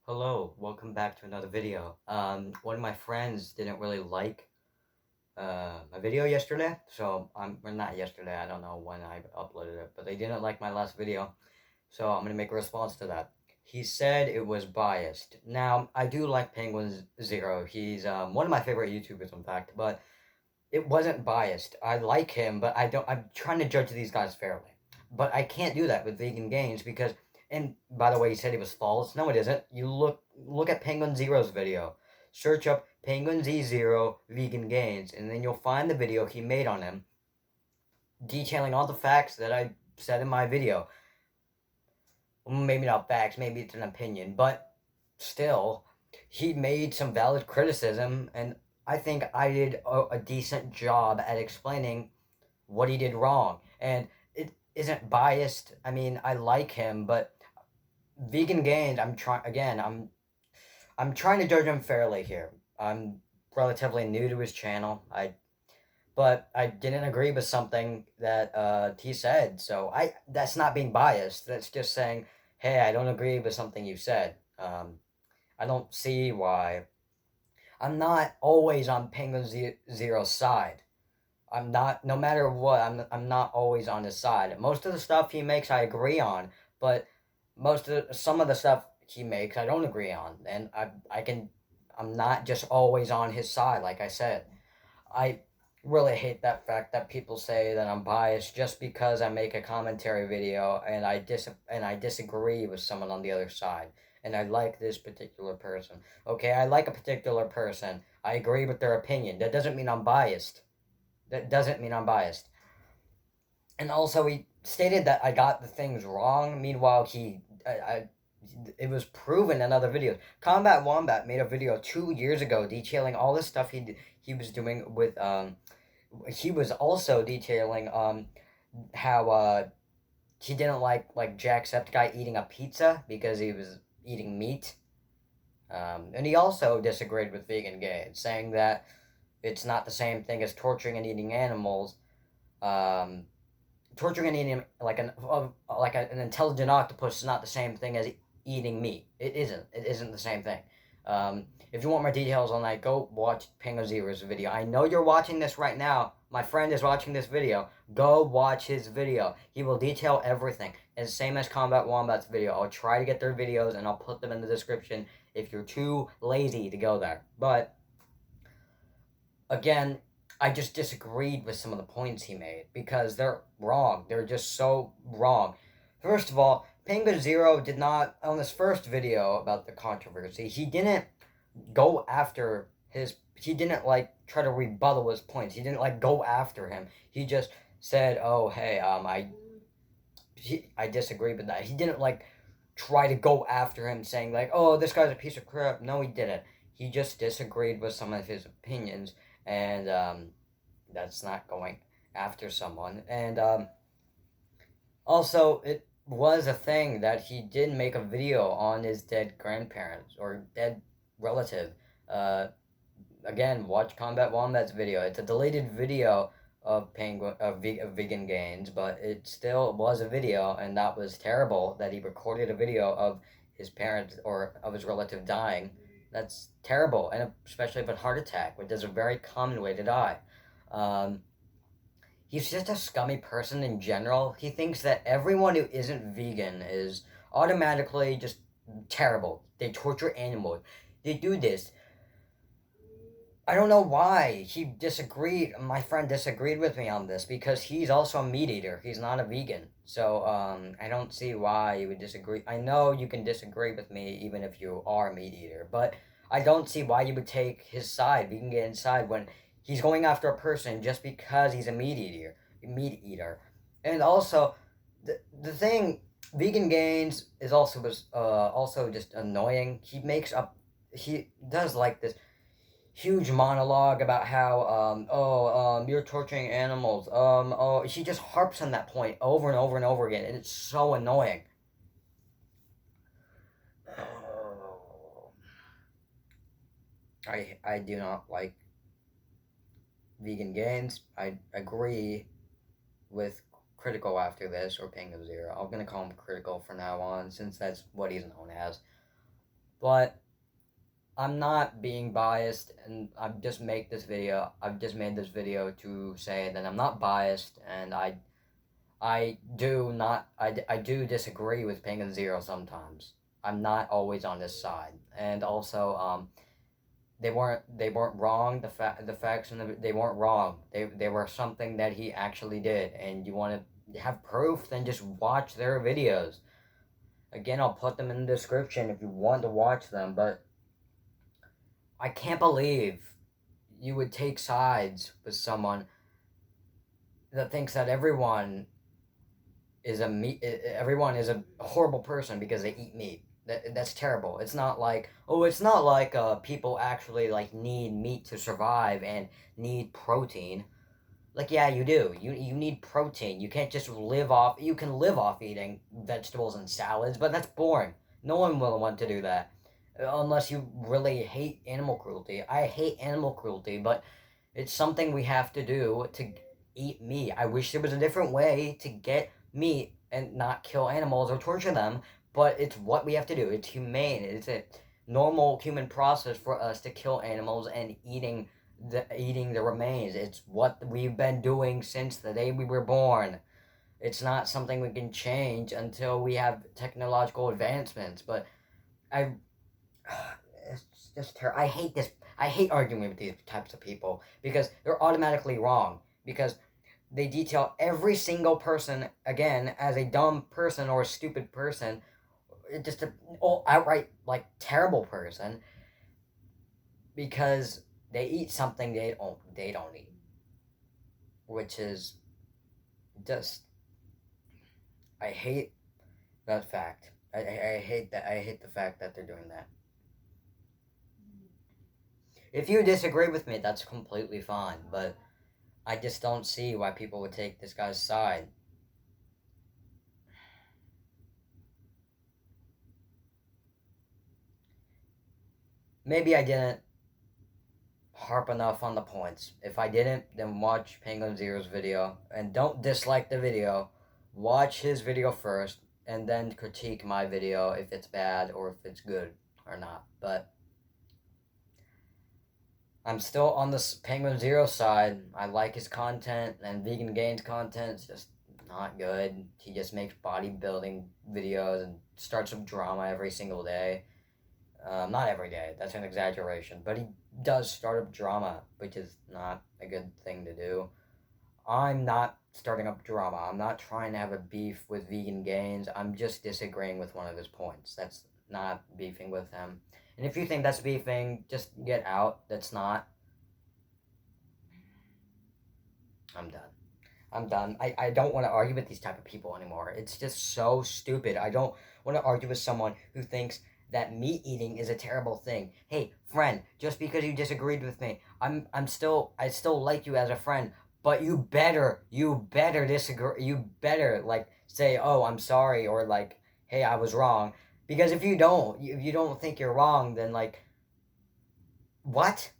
Hello, welcome back to another video. One of my friends didn't really like my video yesterday, so well, not yesterday, I don't know when I uploaded it, but they didn't like my last video, so I'm gonna make a response to that. He said it was biased. Now, I do like Penguin Zero. He's one of my favorite YouTubers, in fact, but it wasn't biased. I like him, but I'm trying to judge these guys fairly. But I can't do that with Vegan Gains because, and by the way, he said he was false. No, it isn't. You look at Penguin Zero's video. Search up Penguin Z Zero Vegan Gains, and then you'll find the video he made on him, detailing all the facts that I said in my video. Well, maybe not facts, maybe it's an opinion, but still, he made some valid criticism, and I think I did a decent job at explaining what he did wrong. And it isn't biased. I mean, I like him, but Vegan Gains, I'm trying to judge him fairly here. I'm relatively new to his channel. But I didn't agree with something that he said. So that's not being biased. That's just saying, hey, I don't agree with something you said. I don't see why. I'm not always on Penguin Zero's side. I'm not, no matter what, I'm not always on his side. Most of the stuff he makes I agree on, but some of the stuff he makes I don't agree on, and I'm not just always on his side. Like I said, I really hate that fact that people say that I'm biased just because I make a commentary video and I disagree with someone on the other side. And I like this particular person. Okay, I like a particular person. I agree with their opinion. That doesn't mean I'm biased. That doesn't mean I'm biased. And also, he stated that I got the things wrong. Meanwhile, it was proven in other videos. Combat Wombat made a video 2 years ago detailing all the stuff he was doing with He was also detailing how he didn't like Jacksepticeye eating a pizza because he was eating meat. And he also disagreed with Vegan Gains, saying that it's not the same thing as torturing and eating animals. Um, Torturing and eating an intelligent octopus is not the same thing as eating meat. It isn't. It isn't the same thing. If you want more details on that, go watch Pingo Zero's video. I know you're watching this right now. My friend is watching this video. Go watch his video. He will detail everything. And same as Combat Wombat's video. I'll try to get their videos and I'll put them in the description if you're too lazy to go there. But again, I just disagreed with some of the points he made because they're wrong. They're just so wrong. First of all, Penguin Zero did not, on his first video about the controversy, he didn't go after he didn't like try to rebuttal his points. He didn't like go after him. He just said, oh, hey, I disagree with that. He didn't like try to go after him saying like, oh, this guy's a piece of crap. No, he didn't. He just disagreed with some of his opinions, and that's not going after someone. And also, it was a thing that he did make a video on his dead grandparents or dead relative. Uh, Again, watch Combat Wombat's video. It's a deleted video of Vegan Gains, but it still was a video, and that was terrible that he recorded a video of his parents or of his relative dying. That's terrible, and especially with a heart attack, which is a very common way to die. Um, he's just a scummy person in general. He thinks that everyone who isn't vegan is automatically just terrible. They torture animals. They do this. I don't know why he disagreed. My friend disagreed with me on this because he's also a meat eater. He's not a vegan. So I don't see why you would disagree. I know you can disagree with me even if you are a meat eater, but I don't see why you would take his side. We can get inside when he's going after a person just because he's a meat eater. Meat eater, and also the thing, Vegan Gains is also just annoying. He does like this huge monologue about how you're torturing animals, he just harps on that point over and over and over again, and it's so annoying. I do not like Vegan Gains. I agree with Critical after this, or Pango Zero. I'm gonna call him Critical from now on since that's what he's known as. But I'm not being biased, and I've just made this video. I've just made this video to say that I'm not biased, and I do not I do disagree with Penguin Zero sometimes. I'm not always on this side, and also they weren't wrong. The facts and they weren't wrong. They were something that he actually did, and you want to have proof, then just watch their videos. Again, I'll put them in the description if you want to watch them. But I can't believe you would take sides with someone that thinks that everyone is a horrible person because they eat meat. That's terrible. It's not like people actually like need meat to survive and need protein. Like, yeah, you do. You need protein. You can't just live off. You can live off eating vegetables and salads, but that's boring. No one will want to do that unless you really hate animal cruelty. I hate animal cruelty, but it's something we have to do to eat meat. I wish there was a different way to get meat and not kill animals or torture them, but it's what we have to do. It's humane. It's a normal human process for us to kill animals and eating the remains. It's what we've been doing since the day we were born. It's not something we can change until we have technological advancements. But I, it's just terrible. I hate this. I hate arguing with these types of people because they're automatically wrong. Because they detail every single person again as a dumb person or a stupid person, just a outright like terrible person because they eat something they don't eat, which is just I hate that fact. I hate that. I hate the fact that they're doing that. If you disagree with me, that's completely fine, but I just don't see why people would take this guy's side. Maybe I didn't harp enough on the points. If I didn't, then watch Penguin Zero's video and don't dislike the video. Watch his video first and then critique my video if it's bad or if it's good or not. But I'm still on the Penguin Zero side. I like his content, and Vegan Gains content is just not good. He just makes bodybuilding videos and starts some drama every single day. Not every day, that's an exaggeration, but he does start up drama, which is not a good thing to do. I'm not starting up drama. I'm not trying to have a beef with Vegan Gains. I'm just disagreeing with one of his points. That's not beefing with him. And if you think that's beefing, just get out. That's not. I'm done. I'm done. I don't want to argue with these type of people anymore. It's just so stupid. I don't want to argue with someone who thinks that meat eating is a terrible thing. Hey, friend, just because you disagreed with me, I still like you as a friend, but you better disagree. You better like say, "Oh, I'm sorry," or like, "Hey, I was wrong." Because if you don't think you're wrong, then like what?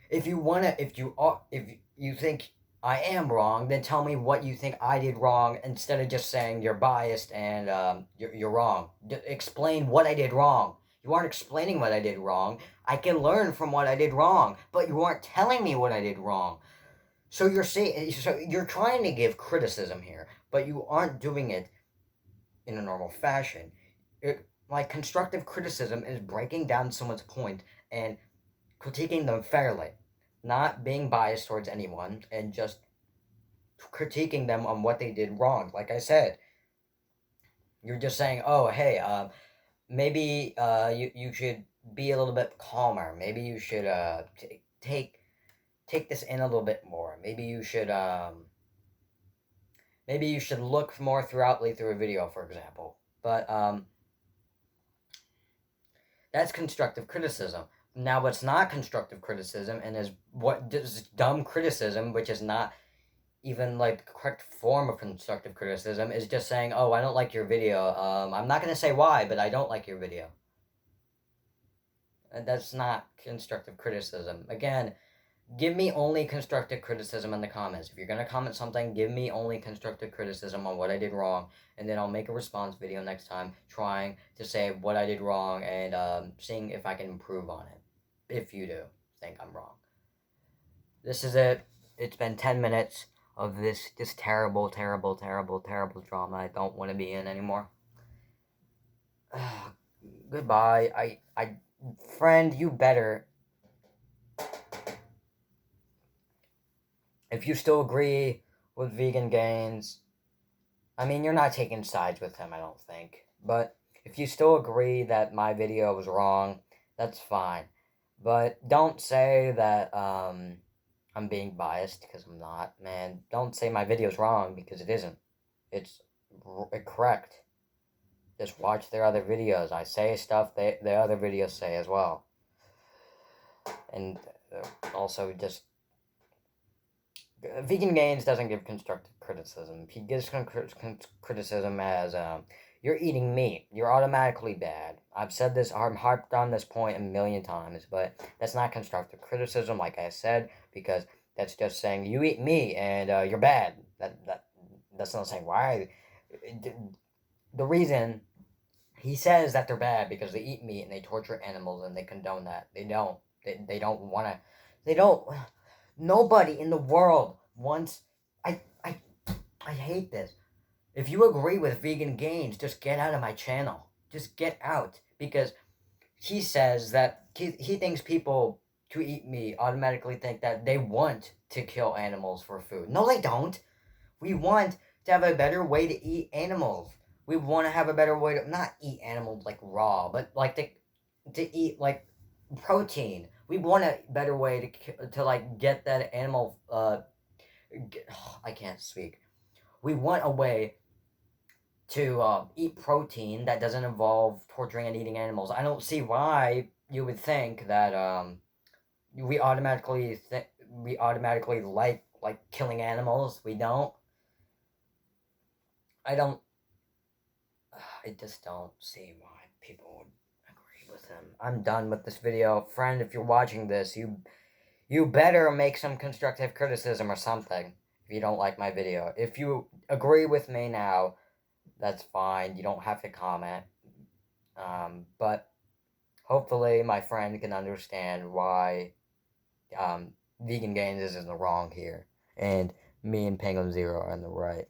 If you think I am wrong, then tell me what you think I did wrong instead of just saying you're biased and you're wrong. Explain what I did wrong. You aren't explaining what I did wrong. I can learn from what I did wrong, but you aren't telling me what I did wrong. So you're trying to give criticism here, but you aren't doing it in a normal fashion. Like constructive criticism is breaking down someone's point and critiquing them fairly, not being biased towards anyone, and just critiquing them on what they did wrong. Like I said, you're just saying, "Oh, hey, maybe you should be a little bit calmer. Maybe you should take this in a little bit more. Maybe you should look more thoroughly through a video, for example." But that's constructive criticism. Now, what's not constructive criticism and is what is dumb criticism, which is not even like the correct form of constructive criticism, is just saying, "Oh, I don't like your video. I'm not gonna say why, but I don't like your video." And that's not constructive criticism. Again, Give me only constructive criticism in the comments. If you're gonna comment something, give me only constructive criticism on what I did wrong, and then I'll make a response video next time, trying to say what I did wrong and seeing if I can improve on it. If you do think I'm wrong. This is it. It's been 10 minutes of this just terrible, terrible, terrible, terrible drama I don't want to be in anymore. Goodbye. Friend, you better. If you still agree with Vegan Gains, I mean, you're not taking sides with him, I don't think. But if you still agree that my video was wrong, that's fine. But don't say that I'm being biased, because I'm not, man. Don't say my video's wrong, because it isn't. It's correct. Just watch their other videos. I say stuff the other videos say as well. And also just... Vegan Gains doesn't give constructive criticism. He gives criticism as, you're eating meat. You're automatically bad. I've said this, I'm harped on this point a million times, but that's not constructive criticism, like I said, because that's just saying you eat meat and you're bad. That's not saying why. The reason he says that they're bad because they eat meat and they torture animals and they condone that. They don't. They don't want to. They don't. Nobody in the world wants. I hate this. If you agree with Vegan Gains, just get out of my channel. Just get out. Because he says that he thinks people who eat meat automatically think that they want to kill animals for food. No, they don't. We want to have a better way to eat animals. We want to have a better way to not eat animals like raw, but like to eat like protein. We want a better way to like get that animal. I can't speak. We want a way to eat protein that doesn't involve torturing and eating animals. I don't see why you would think that we automatically like killing animals. We don't. I just don't see why people would agree with him. I'm done with this video. Friend, if you're watching this, you better make some constructive criticism or something if you don't like my video. If you agree with me now, that's fine. You don't have to comment. But hopefully my friend can understand why Vegan Gains is in the wrong here. And me and Penguin Zero are in the right.